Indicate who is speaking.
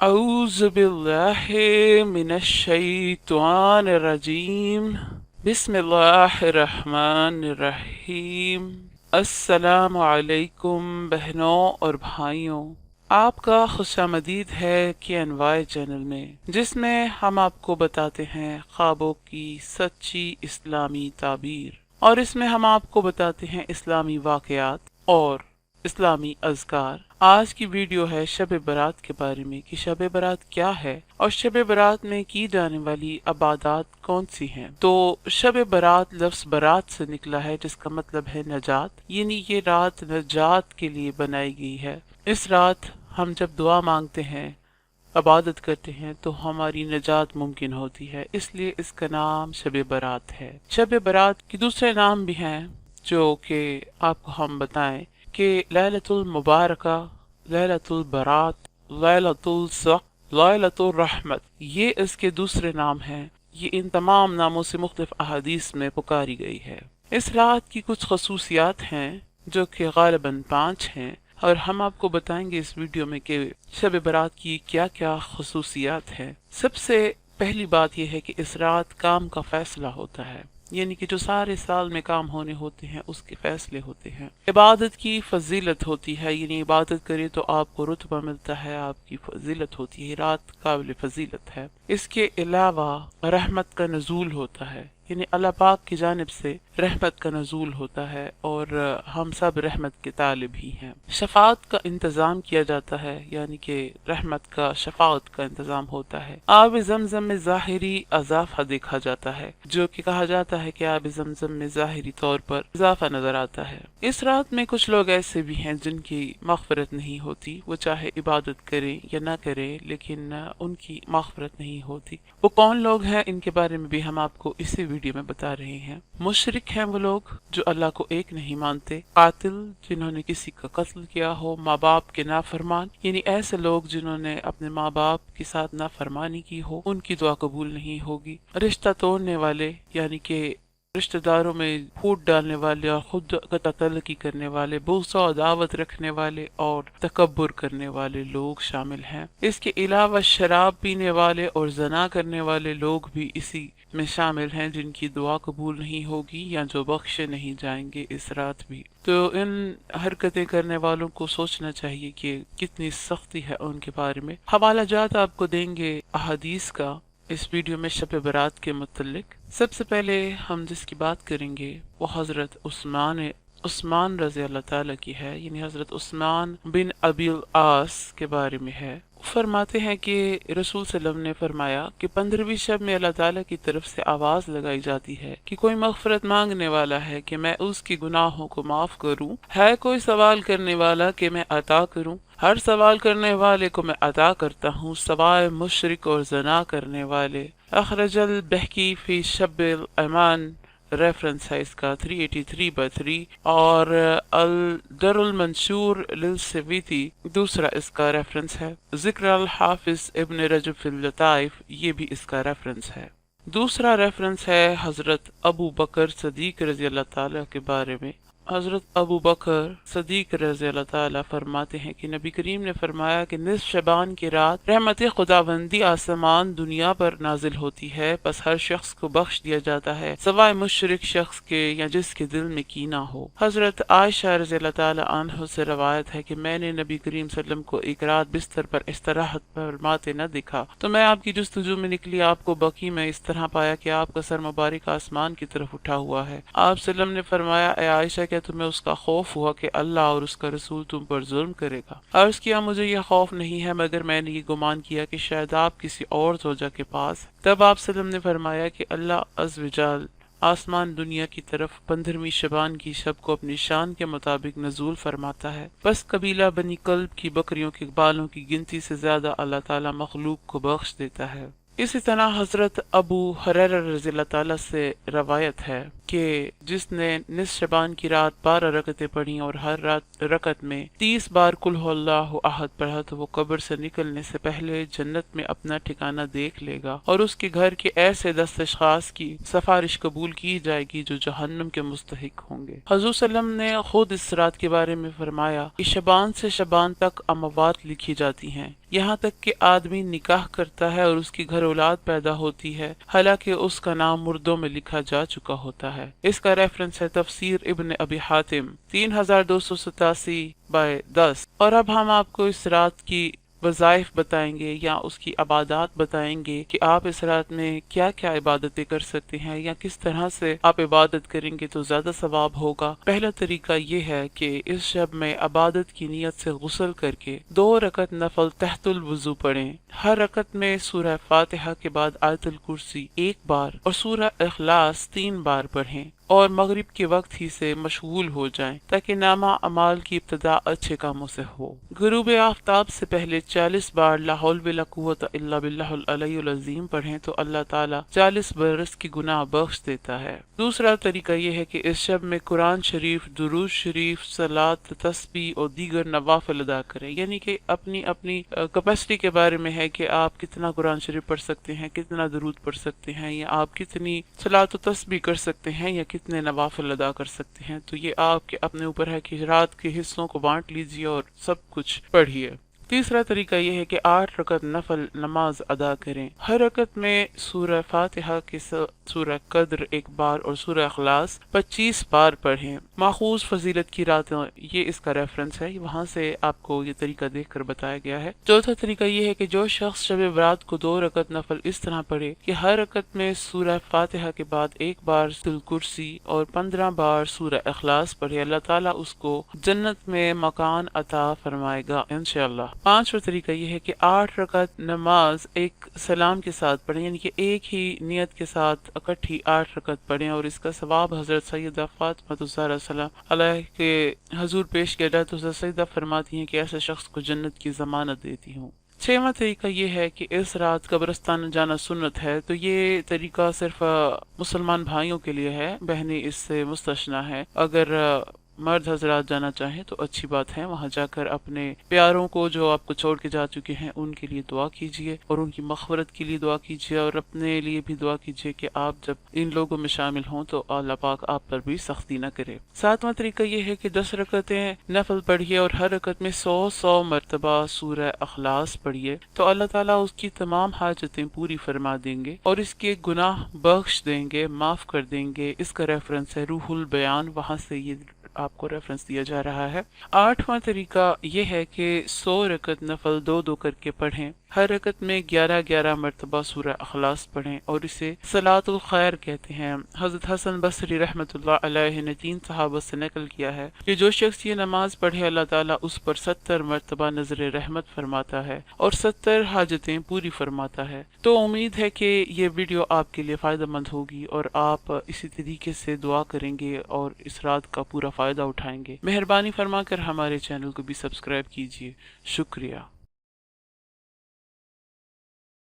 Speaker 1: أعوذ بالله من الشيطان الرجيم بسم الله الرحمن الرحیم۔ السلام علیکم بہنوں اور بھائیوں، آپ کا خوش آمدید ہے کہ انواع چینل میں، جس میں ہم آپ کو بتاتے ہیں خوابوں کی سچی اسلامی تعبیر، اور اس میں ہم آپ کو بتاتے ہیں اسلامی واقعات اور اسلامی اذکار۔ آج کی ویڈیو ہے شب برات کے بارے میں کہ شب برات کیا ہے اور شب برات میں کی جانے والی عبادات کون سی ہیں۔ تو شب برات لفظ برات سے نکلا ہے، جس کا مطلب ہے نجات، یعنی یہ رات نجات کے لیے بنائی گئی ہے۔ اس رات ہم جب دعا مانگتے ہیں، عبادت کرتے ہیں، تو ہماری نجات ممکن ہوتی ہے، اس لیے اس کا نام شب برات ہے۔ شب برات کے دوسرے نام بھی ہیں جو کہ آپ کو ہم بتائیں کہ لیلۃ المبارکہ، لیلۃ البرات، لیلۃ الصق، لیلۃ الرحمت، یہ اس کے دوسرے نام ہیں۔ یہ ان تمام ناموں سے مختلف احادیث میں پکاری گئی ہے۔ اس رات کی کچھ خصوصیات ہیں جو کہ غالباً 5 ہیں، اور ہم آپ کو بتائیں گے اس ویڈیو میں کہ شب برات کی کیا کیا خصوصیات ہیں۔ سب سے پہلی بات یہ ہے کہ اس رات کام کا فیصلہ ہوتا ہے، یعنی کہ جو سارے سال میں کام ہونے ہوتے ہیں اس کے فیصلے ہوتے ہیں۔ عبادت کی فضیلت ہوتی ہے، یعنی عبادت کرے تو آپ کو رتبہ ملتا ہے، آپ کی فضیلت ہوتی ہے، رات قابل فضیلت ہے۔ اس کے علاوہ رحمت کا نزول ہوتا ہے، یعنی اللہ پاک کی جانب سے رحمت کا نزول ہوتا ہے، اور ہم سب رحمت کے طالب ہی ہیں۔ شفاعت کا انتظام کیا جاتا ہے، یعنی کہ رحمت کا، شفاعت کا انتظام ہوتا ہے۔ آب زمزم میں ظاہری اضافہ دیکھا جاتا ہے، جو کہ کہا جاتا ہے کہ آب زمزم میں ظاہری طور پر اضافہ نظر آتا ہے۔ اس رات میں کچھ لوگ ایسے بھی ہیں جن کی مغفرت نہیں ہوتی، وہ چاہے عبادت کریں یا نہ کریں لیکن ان کی مغفرت نہیں ہوتی۔ وہ کون لوگ ہیں، ان کے بارے میں بھی ہم آپ کو اسی ویڈیو میں بتا رہے ہیں۔ مشرک ہیں وہ لوگ جو اللہ کو ایک نہیں مانتے، قاتل جنہوں نے کسی کا قتل کیا ہو، ماں باپ کے نافرمان، یعنی ایسے لوگ جنہوں نے اپنے ماں باپ کے ساتھ نافرمانی کی ہو، ان کی دعا قبول نہیں ہوگی۔ رشتہ توڑنے والے، یعنی کہ رشتہ داروں میں پھوٹ ڈالنے والے اور خود قطع تعلقی کرنے والے، بغض و عداوت رکھنے والے اور تکبر کرنے والے لوگ شامل ہیں۔ اس کے علاوہ شراب پینے والے اور زنا کرنے والے لوگ بھی اسی میں شامل ہیں، جن کی دعا قبول نہیں ہوگی یا جو بخشے نہیں جائیں گے اس رات بھی۔ تو ان حرکتیں کرنے والوں کو سوچنا چاہیے کہ کتنی سختی ہے ان کے بارے میں۔ حوالہ جات آپ کو دیں گے احادیث کا اس ویڈیو میں شب برات کے متعلق۔ سب سے پہلے ہم جس کی بات کریں گے وہ حضرت عثمان رضی اللہ تعالیٰ کی ہے، یعنی حضرت عثمان بن ابی العاص کے بارے میں ہے۔ فرماتے ہیں کہ رسول صلی اللہ علیہ وسلم نے فرمایا کہ 15ویں شب میں اللہ تعالیٰ کی طرف سے آواز لگائی جاتی ہے کہ کوئی مغفرت مانگنے والا ہے کہ میں اس کی گناہوں کو معاف کروں، ہے کوئی سوال کرنے والا کہ میں عطا کروں، ہر سوال کرنے والے کو میں عطا کرتا ہوں سوائے مشرک اور زنا کرنے والے۔ اخرج البہقی فی شب الایمان، ریفرنس ہے اس کا 383/3، اور الدر المنشور للسویتی دوسرا اس کا ریفرنس ہے۔ ذکر الحافظ ابن رجب فی اللطائف، یہ بھی اس کا ریفرنس ہے۔ دوسرا ریفرنس ہے حضرت ابو بکر صدیق رضی اللہ تعالیٰ کے بارے میں۔ حضرت ابو بکر صدیق رضی اللہ تعالیٰ فرماتے ہیں کہ نبی کریم نے فرمایا کہ نصف شعبان کی رات رحمت خداوندی آسمان دنیا پر نازل ہوتی ہے، پس ہر شخص کو بخش دیا جاتا ہے سوائے مشرک شخص کے یا جس کے دل میں کینہ ہو۔ حضرت عائشہ رضی اللہ تعالیٰ عنہ سے روایت ہے کہ میں نے نبی کریم صلی اللہ علیہ وسلم کو ایک رات بستر پر استراحت فرماتے نہ دیکھا، تو میں آپ کی جستجو میں نکلی، آپ کو بقی میں اس طرح پایا کہ آپ کا سر مبارک آسمان کی طرف اٹھا ہوا ہے۔ آپ صلی اللہ علیہ وسلم نے فرمایا، اے عائشہ کیا تمہیں اس کا خوف ہوا کہ اللہ اور اس کا رسول تم پر ظلم کرے گا؟ عرض کیا مجھے یہ خوف نہیں ہے، مگر میں نے یہ گمان کیا کہ شاید آپ کسی اور زوجہ کے پاس۔ تب آپ صلی اللہ علیہ وسلم نے فرمایا کہ اللہ عز و جل آسمان دنیا کی طرف 15ویں شعبان کی شب کو اپنی شان کے مطابق نزول فرماتا ہے، بس قبیلہ بنی کلب کی بکریوں کے بالوں کی گنتی سے زیادہ اللہ تعالیٰ مخلوق کو بخش دیتا ہے۔ اسی طرح حضرت ابو ہریرہ رضی اللہ تعالیٰ سے روایت ہے کہ جس نے نصف شعبان کی رات 12 رکعتیں پڑھی اور ہر رکعت میں 30 بار قل ہو اللہ احد پڑھا تو وہ قبر سے نکلنے سے پہلے جنت میں اپنا ٹھکانہ دیکھ لے گا اور اس کے گھر کے ایسے 10 اشخاص کی سفارش قبول کی جائے گی جو جہنم کے مستحق ہوں گے۔ حضور صلی اللہ علیہ وسلم نے خود اس رات کے بارے میں فرمایا کہ شعبان سے شعبان تک اموات لکھی جاتی ہیں، یہاں تک کہ آدمی نکاح کرتا ہے اور اس کے گھر اولاد پیدا ہوتی ہے حالانکہ اس کا نام مردوں میں لکھا جا چکا ہوتا ہے۔ اس کا ریفرنس ہے تفسیر ابن ابی حاتم 3287/10۔ اور اب ہم آپ کو اس رات کی وظائف بتائیں گے یا اس کی عبادات بتائیں گے کہ آپ اس رات میں کیا کیا عبادتیں کر سکتے ہیں یا کس طرح سے آپ عبادت کریں گے تو زیادہ ثواب ہوگا۔ پہلا طریقہ یہ ہے کہ اس شب میں عبادت کی نیت سے غسل کر کے 2 رکعت نفل تحت الوضو پڑھیں۔ ہر رکعت میں سورہ فاتحہ کے بعد آیت الکرسی 1 بار اور سورہ اخلاص 3 بار پڑھیں اور مغرب کے وقت ہی سے مشغول ہو جائیں تاکہ نامہ اعمال کی ابتدا اچھے کاموں سے ہو۔ غروب آفتاب سے پہلے 40 بار لا حول ولا قوت الا باللہ العلی العظیم پڑھیں تو اللہ تعالیٰ 40 برس کی گناہ بخش دیتا ہے۔ دوسرا طریقہ یہ ہے کہ اس شب میں قرآن شریف، درود شریف، صلاۃ، تسبیح اور دیگر نوافل ادا کریں، یعنی کہ اپنی کیپیسٹی کے بارے میں ہے کہ آپ کتنا قرآن شریف پڑھ سکتے ہیں، کتنا درود پڑھ سکتے ہیں، یا آپ کتنی صلاۃ و تسبیح کر سکتے ہیں یا کتنے نوافل ادا کر سکتے ہیں۔ تو یہ آپ کے اپنے اوپر ہے کہ رات کے حصوں کو بانٹ لیجیے اور سب کچھ پڑھیے۔ تیسرا طریقہ یہ ہے کہ 8 رکعت نفل نماز ادا کریں۔ ہر رکعت میں سورہ فاتحہ کے سورہ قدر 1 بار اور سورہ اخلاص 25 بار پڑھیں۔ ماخوذ فضیلت کی راتیں، یہ اس کا ریفرنس ہے، وہاں سے آپ کو یہ طریقہ دیکھ کر بتایا گیا ہے۔ چوتھا طریقہ یہ ہے کہ جو شخص شب برات کو 2 رکعت نفل اس طرح پڑھے کہ ہر رکعت میں سورہ فاتحہ کے بعد 1 بار کرسی اور 15 بار سورہ اخلاص پڑھے، اللہ تعالیٰ اس کو جنت میں مکان عطا فرمائے گا انشاءاللہ۔ 5واں طریقہ یہ ہے کہ 8 رکعت نماز ایک سلام کے ساتھ پڑھیں، یعنی کہ ایک ہی نیت کے ساتھ اکٹھی 8 رکعت پڑھیں، اور اس کا ثواب حضرت سیدہ فاطمہ الزہرا سلام علیہ کے حضور پیش کیا جائے تو حضرت سیدہ فرماتی ہیں کہ ایسے شخص کو جنت کی ضمانت دیتی ہوں۔ 6واں طریقہ یہ ہے کہ اس رات قبرستان جانا سنت ہے، تو یہ طریقہ صرف مسلمان بھائیوں کے لیے ہے، بہنیں اس سے مستثنیٰ ہے۔ اگر مرد حضرات جانا چاہیں تو اچھی بات ہے، وہاں جا کر اپنے پیاروں کو جو آپ کو چھوڑ کے جا چکے ہیں ان کے لیے دعا کیجیے اور ان کی مغفرت کے لیے دعا کیجیے، اور اپنے لیے بھی دعا کیجیے کہ آپ جب ان لوگوں میں شامل ہوں تو اللہ پاک آپ پر بھی سختی نہ کرے۔ 7واں طریقہ یہ ہے کہ 10 رکعتیں نفل پڑھیے اور ہر رکعت میں 100 مرتبہ سورہ اخلاص پڑھیے تو اللہ تعالیٰ اس کی تمام حاجتیں پوری فرما دیں گے اور اس کے گناہ بخش دیں گے، معاف کر دیں گے۔ اس کا ریفرنس ہے روح البیان، وہاں سے یہ آپ کو ریفرنس دیا جا رہا ہے۔ 8واں طریقہ یہ ہے کہ 100 رکعت نفل 2 کر کے پڑھیں، ہر رکعت میں 11 مرتبہ سورہ اخلاص پڑھیں اور اسے صلاۃ الخیر کہتے ہیں۔ حضرت حسن بصری رحمۃ اللہ علیہ نے 3 صحابہ سے نقل کیا ہے کہ جو شخص یہ نماز پڑھے اللہ تعالیٰ اس پر 70 مرتبہ نظر رحمت فرماتا ہے اور 70 حاجتیں پوری فرماتا ہے۔ تو امید ہے کہ یہ ویڈیو آپ کے لیے فائدہ مند ہوگی اور آپ اسی طریقے سے دعا کریں گے اور اس رات کا پورا فائدہ اٹھائیں گے۔ مہربانی فرما کر ہمارے چینل کو بھی سبسکرائب کیجیے، شکریہ۔